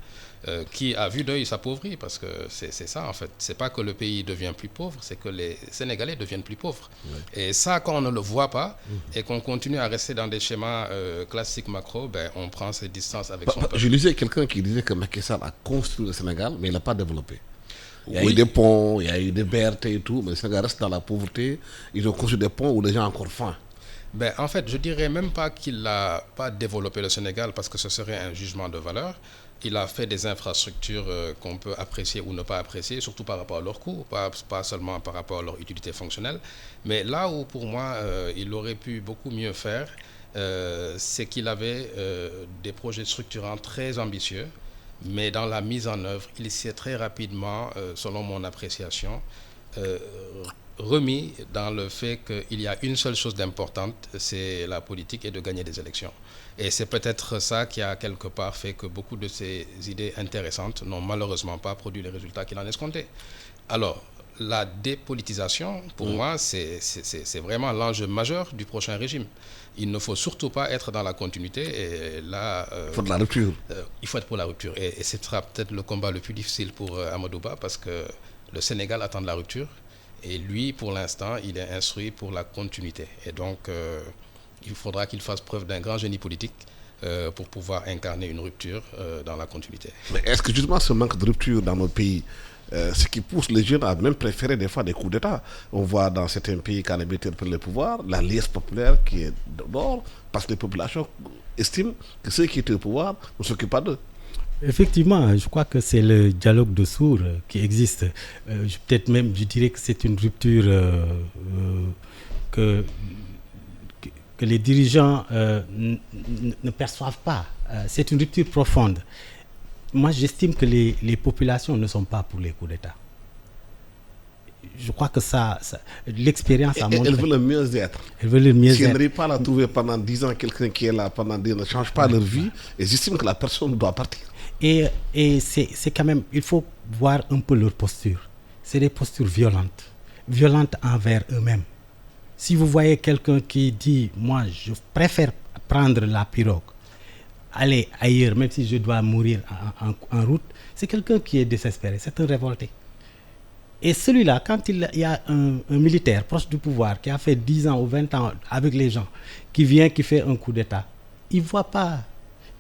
qui a vue d'œil s'appauvrit, parce que c'est ça en fait. C'est pas que le pays devient plus pauvre, c'est que les Sénégalais deviennent plus pauvres. Et ça, quand on ne le voit pas et qu'on continue à rester dans des schémas classiques macro, on prend ses distances avec son peuple. Je lisais quelqu'un qui disait que Macky Sall a construit le Sénégal, mais il n'a pas développé. Il y a eu des ponts, il y a eu des BRT et tout, mais le Sénégal reste dans la pauvreté. Ils ont construit des ponts où les gens ont encore faim. En fait, je dirais même pas qu'il n'a pas développé le Sénégal parce que ce serait un jugement de valeur. Il a fait des infrastructures qu'on peut apprécier ou ne pas apprécier, surtout par rapport à leur coût, pas seulement par rapport à leur utilité fonctionnelle. Mais là où, pour moi, il aurait pu beaucoup mieux faire, c'est qu'il avait des projets structurants très ambitieux, mais dans la mise en œuvre, il s'est très rapidement, selon mon appréciation, remis dans le fait qu'il y a une seule chose d'importante, c'est la politique et de gagner des élections. Et c'est peut-être ça qui a quelque part fait que beaucoup de ces idées intéressantes n'ont malheureusement pas produit les résultats qu'il en escomptait. Alors, la dépolitisation, pour moi, c'est vraiment l'enjeu majeur du prochain régime. Il ne faut surtout pas être dans la continuité. Et là, il faut de la rupture. Il faut être pour la rupture. Et ce sera peut-être le combat le plus difficile pour Amadou Ba parce que le Sénégal attend de la rupture. Et lui, pour l'instant, il est instruit pour la continuité. Et donc, il faudra qu'il fasse preuve d'un grand génie politique pour pouvoir incarner une rupture dans la continuité. Mais est-ce que justement ce manque de rupture dans nos pays, ce qui pousse les jeunes à même préférer des fois des coups d'État? On voit dans certains pays, quand les militaires prennent le pouvoir, la liesse populaire qui est d'abord, parce que les populations estiment que ceux qui étaient au pouvoir ne s'occupent pas d'eux. Effectivement, je crois que c'est le dialogue de sourds qui existe. Peut-être même, je dirais que c'est une rupture que les dirigeants ne perçoivent pas. C'est une rupture profonde. Moi, j'estime que les populations ne sont pas pour les coups d'État. Je crois que l'expérience a montré... Elles veulent le mieux-être. Elles veulent le mieux-être. Si elles n'arrivent pas à la trouver pendant 10 ans, quelqu'un qui est là pendant 10 ans ne change pas leur vie, elles estiment que la personne doit partir. Et c'est quand même... Il faut voir un peu leur posture. C'est des postures violentes envers eux-mêmes. Si vous voyez quelqu'un qui dit « Moi, je préfère prendre la pirogue, aller ailleurs, même si je dois mourir en route », c'est quelqu'un qui est désespéré, c'est un révolté. Et celui-là, quand il y a un militaire proche du pouvoir qui a fait 10 ans ou 20 ans avec les gens, qui vient, qui fait un coup d'État, il ne voit pas.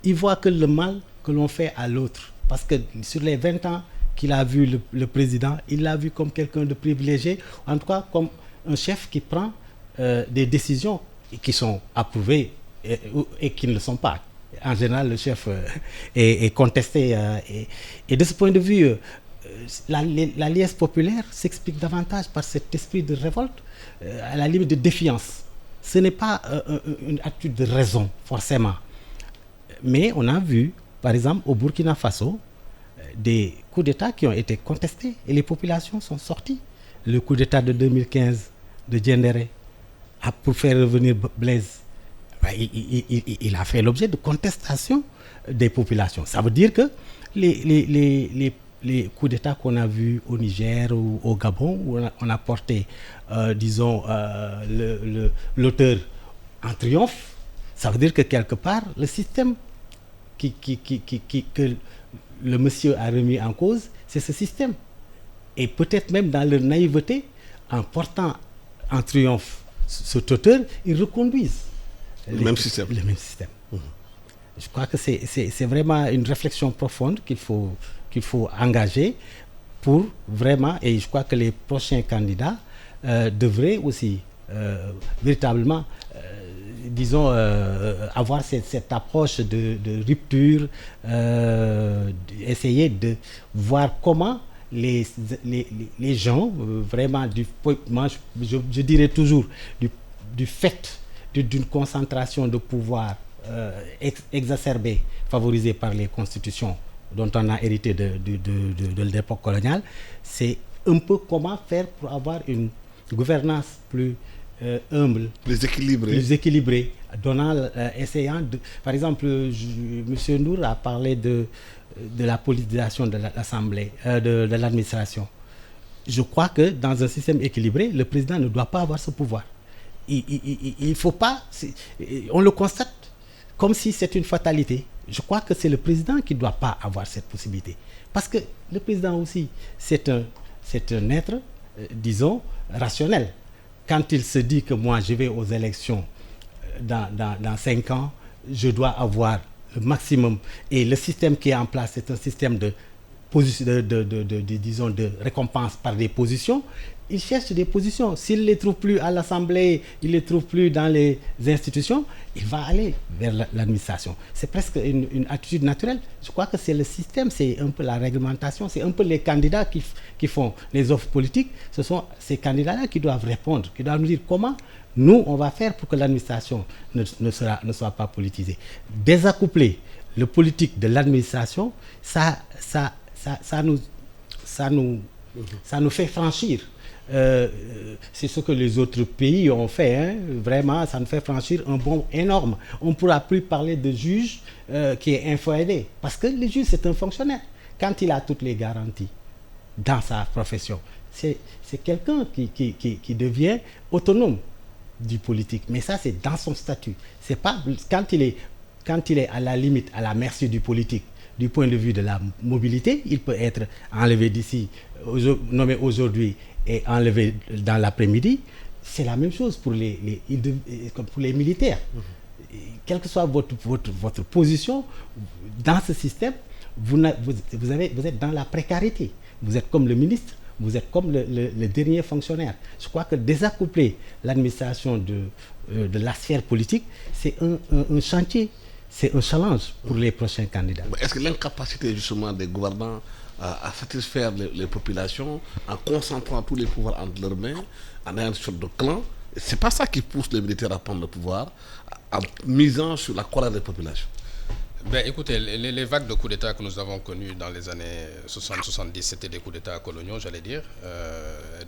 Il voit que le mal que l'on fait à l'autre. Parce que sur les 20 ans qu'il a vu le président, il l'a vu comme quelqu'un de privilégié, en tout cas comme un chef qui prend des décisions qui sont approuvées et qui ne le sont pas. En général, le chef est contesté. Et de ce point de vue, la liesse populaire s'explique davantage par cet esprit de révolte, à la limite de défiance. Ce n'est pas une attitude de raison, forcément. Mais on a vu, par exemple, au Burkina Faso, des coups d'État qui ont été contestés et les populations sont sorties. Le coup d'État de 2015 de Diendéré, pour faire revenir Blaise, il a fait l'objet de contestation des populations. Ça veut dire que les coups d'État qu'on a vus au Niger ou au Gabon, où on a porté, disons, l'auteur en triomphe, ça veut dire que quelque part, le système que le monsieur a remis en cause, c'est ce système. Et peut-être même dans leur naïveté, en portant en triomphe cet auteur, ils reconduisent le même système. Je crois que c'est vraiment une réflexion profonde qu'il faut engager pour vraiment, et je crois que les prochains candidats devraient aussi véritablement, disons, avoir cette approche de rupture, essayer de voir comment les gens, vraiment, moi je dirais toujours, du fait d'une concentration de pouvoir exacerbée, favorisée par les constitutions dont on a hérité de l'époque coloniale, c'est un peu comment faire pour avoir une gouvernance plus humble, plus équilibrée, essayant de... Par exemple, M. Nour a parlé de la politisation de l'Assemblée, de l'administration. Je crois que dans un système équilibré, le président ne doit pas avoir ce pouvoir. Il ne faut pas... On le constate comme si c'est une fatalité. Je crois que c'est le président qui ne doit pas avoir cette possibilité. Parce que le président aussi, c'est un être, disons, rationnel. Quand il se dit que moi, je vais aux élections dans 5 ans, je dois avoir le maximum. Et le système qui est en place, c'est un système de récompense par des positions. Il cherche des positions. S'il ne les trouve plus à l'Assemblée, il ne les trouve plus dans les institutions, il va aller vers l'administration. C'est presque une attitude naturelle. Je crois que c'est le système, c'est un peu la réglementation, c'est un peu les candidats qui font les offres politiques. Ce sont ces candidats-là qui doivent répondre, qui doivent nous dire comment nous, on va faire pour que l'administration ne soit pas politisée. Désaccoupler le politique de l'administration, ça nous fait franchir. C'est ce que les autres pays ont fait, hein. Vraiment, ça nous fait franchir un bond énorme. On ne pourra plus parler de juge qui est infoaidé, parce que le juge, c'est un fonctionnaire. Quand il a toutes les garanties dans sa profession, c'est quelqu'un qui devient autonome du politique. Mais ça, c'est dans son statut. C'est pas quand il est à la limite, à la merci du politique. Du point de vue de la mobilité, il peut être enlevé d'ici, nommé aujourd'hui et enlevé dans l'après-midi. C'est la même chose pour les militaires. Quelle que soit votre position, dans ce système, vous êtes dans la précarité. Vous êtes comme le ministre, vous êtes comme le dernier fonctionnaire. Je crois que désaccoupler l'administration de la sphère politique, c'est un chantier. C'est un challenge pour les prochains candidats. Est-ce que l'incapacité justement des gouvernants à satisfaire les populations en concentrant tous les pouvoirs entre leurs mains, en ayant une sorte de clan, c'est pas ça qui pousse les militaires à prendre le pouvoir, en misant sur la colère des populations? Écoutez, les vagues de coups d'État que nous avons connues dans les années 60-70, c'était des coups d'État coloniaux, j'allais dire.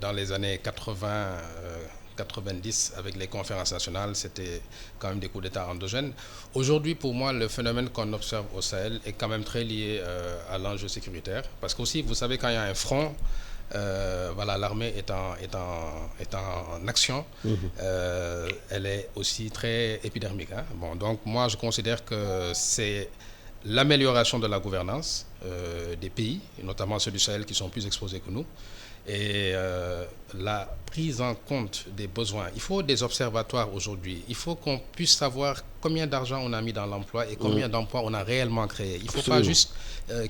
Dans les années 90, avec les conférences nationales, c'était quand même des coups d'État endogènes. Aujourd'hui, pour moi, le phénomène qu'on observe au Sahel est quand même très lié à l'enjeu sécuritaire. Parce qu'aussi, vous savez, quand il y a un front, l'armée est en action. Elle est aussi très épidermique. Hein. Bon, donc, moi, je considère que c'est l'amélioration de la gouvernance des pays, et notamment ceux du Sahel qui sont plus exposés que nous, et la prise en compte des besoins. Il faut des observatoires aujourd'hui. Il faut qu'on puisse savoir combien d'argent on a mis dans l'emploi et combien d'emplois on a réellement créé. Il ne faut pas juste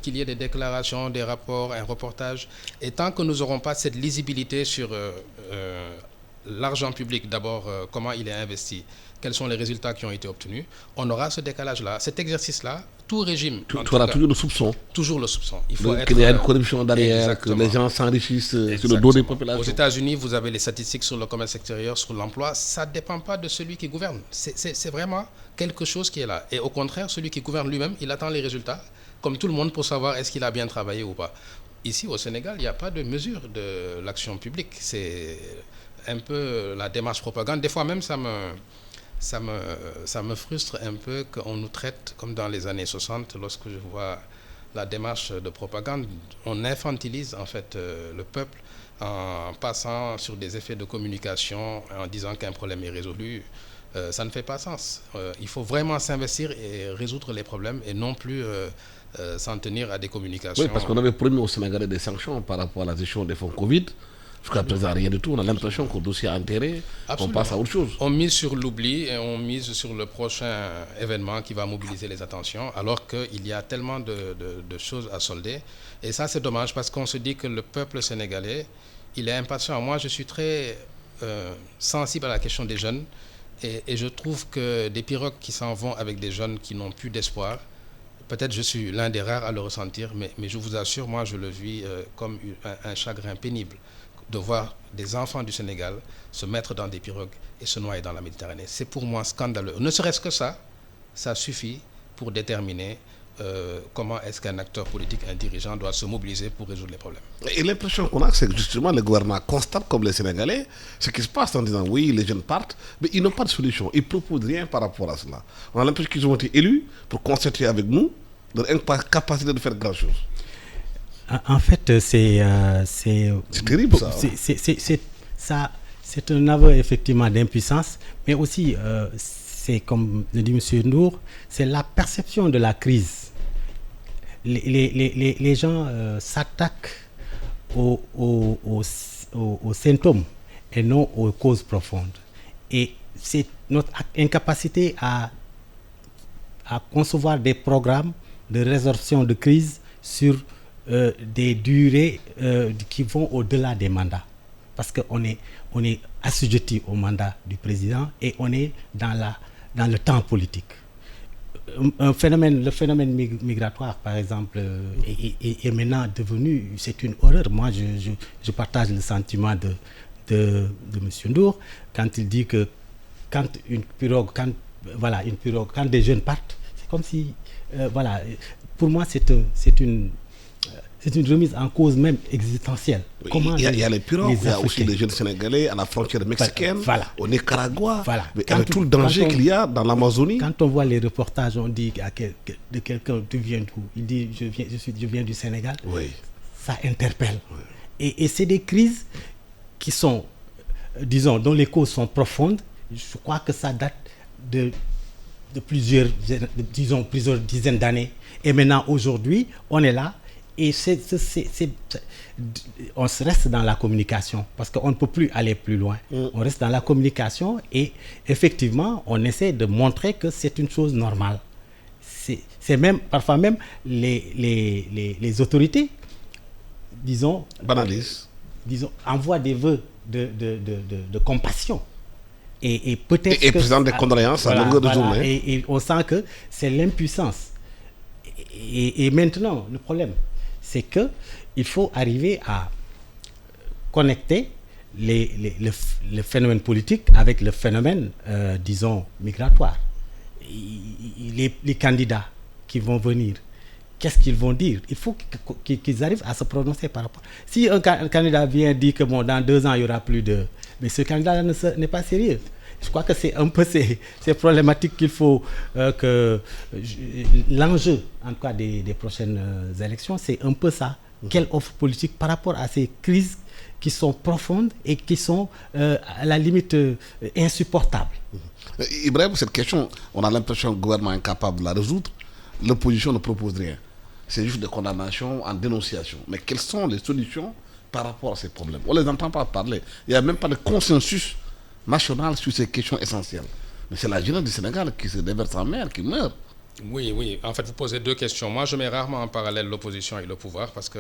qu'il y ait des déclarations, des rapports, un reportage. Et tant que nous n'aurons pas cette lisibilité sur l'argent public, d'abord, comment il est investi, quels sont les résultats qui ont été obtenus, on aura ce décalage-là. Cet exercice-là, tout régime... Tu auras toujours le soupçon. Toujours le soupçon. Il faut qu'il y ait une corruption derrière, que les gens s'enrichissent sur le dos des populations. Aux États-Unis, vous avez les statistiques sur le commerce extérieur, sur l'emploi. Ça ne dépend pas de celui qui gouverne. C'est vraiment quelque chose qui est là. Et au contraire, celui qui gouverne lui-même, il attend les résultats, comme tout le monde, pour savoir est-ce qu'il a bien travaillé ou pas. Ici, au Sénégal, il n'y a pas de mesure de l'action publique. C'est un peu la démarche propagande. Des fois même, ça me frustre un peu qu'on nous traite comme dans les années 60, lorsque je vois la démarche de propagande. On infantilise en fait le peuple en passant sur des effets de communication, en disant qu'un problème est résolu. Ça ne fait pas sens. Il faut vraiment s'investir et résoudre les problèmes et non plus s'en tenir à des communications. Oui, parce qu'on avait promis au Sénégalais des sanctions par rapport à la gestion des fonds Covid. Jusqu'à présent, rien du tout. On a l'impression que le dossier est enterré. Absolument. On passe à autre chose. On mise sur l'oubli et on mise sur le prochain événement qui va mobiliser les attentions, alors qu'il y a tellement de choses à solder. Et ça, c'est dommage parce qu'on se dit que le peuple sénégalais, il est impatient. Moi, je suis très sensible à la question des jeunes et je trouve que des pirogues qui s'en vont avec des jeunes qui n'ont plus d'espoir Peut-être je suis l'un des rares à le ressentir, mais je vous assure, moi je le vis comme un chagrin pénible de voir des enfants du Sénégal se mettre dans des pirogues et se noyer dans la Méditerranée. C'est pour moi scandaleux. Ne serait-ce que ça suffit pour déterminer comment est-ce qu'un acteur politique, un dirigeant doit se mobiliser pour résoudre les problèmes. Et l'impression qu'on a, c'est que justement le gouvernement constate comme les Sénégalais ce qui se passe en disant oui, les jeunes partent, mais ils n'ont pas de solution. Ils ne proposent rien par rapport à cela. On a l'impression qu'ils ont été élus pour concerter avec nous leur incapacité de faire grand-chose. En fait, c'est terrible ça. C'est un aveu effectivement d'impuissance, mais aussi, c'est comme le dit M. Ndour, c'est la perception de la crise. Les gens s'attaquent aux symptômes et non aux causes profondes. Et c'est notre incapacité à concevoir des programmes de résorption de crise sur des durées qui vont au-delà des mandats. Parce qu'on est assujetti au mandat du président et on est dans le temps politique. Le phénomène migratoire, par exemple, est maintenant devenu, c'est une horreur. Moi, je partage le sentiment de M. Ndour quand il dit que quand des jeunes partent, c'est comme si, pour moi, c'est une remise en cause même existentielle. Comment il y a les pirogues, il y a aussi les jeunes Sénégalais à la frontière mexicaine, au Nicaragua, avec tout le danger qu'il y a dans l'Amazonie. Quand on voit les reportages, on dit de quelqu'un, tu viens d'où? Il dit je viens du Sénégal. Oui. Ça interpelle. Oui. Et c'est des crises qui sont, disons, dont les causes sont profondes. Je crois que ça date de plusieurs dizaines d'années. Et maintenant, aujourd'hui, on est là. Et on reste dans la communication parce qu'on ne peut plus aller plus loin. On reste dans la communication et effectivement, on essaie de montrer que c'est une chose normale. C'est même, parfois même, les autorités, disons, banalisent. Envoient des vœux de compassion. Et peut-être et présentent des condoléances à longueur de journée. Et on sent que c'est l'impuissance. Et maintenant, le problème, c'est qu'il faut arriver à connecter le phénomène politique avec le phénomène, disons, migratoire. Les candidats qui vont venir, qu'est-ce qu'ils vont dire? Il faut qu'ils arrivent à se prononcer par rapport. Si un candidat vient dire que dans 2 ans, il n'y aura plus de... Mais ce candidat n'est pas sérieux. Je crois que c'est un peu ces problématiques qu'il faut que l'enjeu, en tout cas des prochaines élections, c'est un peu ça. Quelle offre politique par rapport à ces crises qui sont profondes et qui sont à la limite insupportables. Ibrahim, cette question, on a l'impression que le gouvernement est incapable de la résoudre. L'opposition ne propose rien. C'est juste des condamnations en dénonciation. Mais quelles sont les solutions par rapport à ces problèmes? On ne les entend pas parler. Il n'y a même pas de consensus national sur ces questions essentielles. Mais c'est la jeunesse du Sénégal qui se déverse en mer, qui meurt. Oui. En fait, vous posez 2 questions. Moi, je mets rarement en parallèle l'opposition et le pouvoir parce que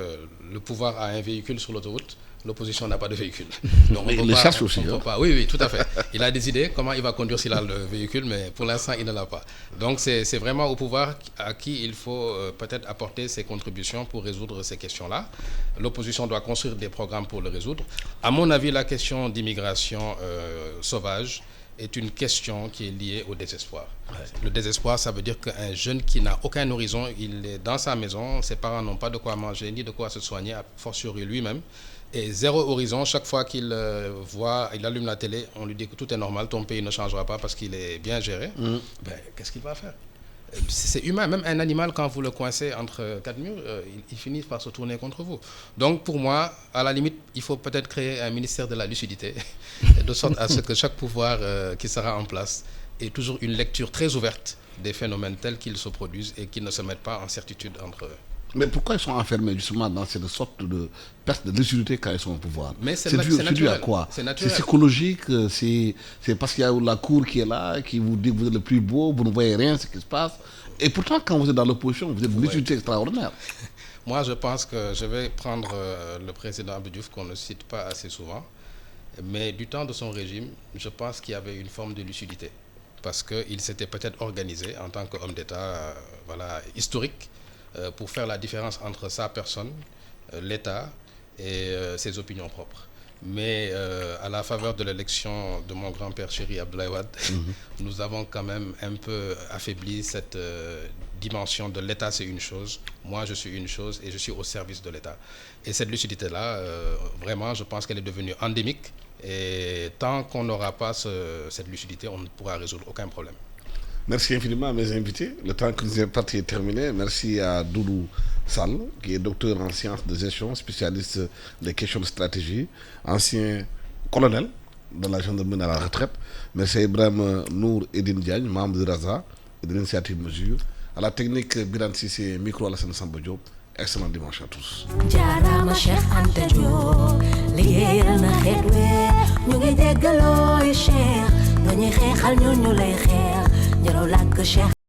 le pouvoir a un véhicule sur l'autoroute, l'opposition n'a pas de véhicule. Donc, il le cherche aussi. Oui, tout à fait. Il a des idées, comment il va conduire s'il a le véhicule, mais pour l'instant, il ne l'a pas. Donc, c'est vraiment au pouvoir à qui il faut peut-être apporter ses contributions pour résoudre ces questions-là. L'opposition doit construire des programmes pour le résoudre. À mon avis, la question d'immigration sauvage est une question qui est liée au désespoir. Ouais. Le désespoir, ça veut dire qu'un jeune qui n'a aucun horizon, il est dans sa maison, ses parents n'ont pas de quoi manger ni de quoi se soigner, a fortiori lui-même, et 0 horizon. Chaque fois qu'il il allume la télé, on lui dit que tout est normal, ton pays ne changera pas parce qu'il est bien géré. Qu'est-ce qu'il va faire? C'est humain, même un animal, quand vous le coincez entre 4 murs, il finit par se tourner contre vous. Donc pour moi, à la limite, il faut peut-être créer un ministère de la lucidité, de sorte à ce que chaque pouvoir qui sera en place ait toujours une lecture très ouverte des phénomènes tels qu'ils se produisent et qu'ils ne se mettent pas en certitude entre eux. Mais pourquoi ils sont enfermés justement dans cette sorte de perte de lucidité quand ils sont au pouvoir? Mais c'est dû à quoi? C'est psychologique, c'est parce qu'il y a la cour qui est là, qui vous dit que vous êtes le plus beau, vous ne voyez rien, ce qui se passe. Et pourtant, quand vous êtes dans l'opposition, vous êtes une lucidité extraordinaire. Moi, je pense que je vais prendre le président Abdou Diouf, qu'on ne cite pas assez souvent. Mais du temps de son régime, je pense qu'il y avait une forme de lucidité. parce qu'il s'était peut-être organisé en tant qu'homme d'État historique pour faire la différence entre sa personne, l'État et ses opinions propres. Mais à la faveur de l'élection de mon grand-père chéri Abdoulaye Wade, nous avons quand même un peu affaibli cette dimension de l'État, c'est une chose, moi je suis une chose et je suis au service de l'État. Et cette lucidité-là, vraiment, je pense qu'elle est devenue endémique. Et tant qu'on n'aura pas cette lucidité, on ne pourra résoudre aucun problème. Merci infiniment à mes invités. Le temps que nous est parti est terminé. Merci à Doudou Sall, qui est docteur en sciences de gestion, spécialiste des questions de stratégie, ancien colonel de la gendarmerie à la retraite. Merci à Ibrahim Nour Edine Diagne, membre de RASA et de l'initiative Mesure. À la technique, Biran Sissé, micro Alassane Samba Diop. Excellent dimanche à tous. Jaarama Cheikh Anta Diop liggéeyal na xeet wi ñu ngi déggaloo Cheikh nga ñuy xeexal ñun ñu lay xeex jarul làkk Cheikh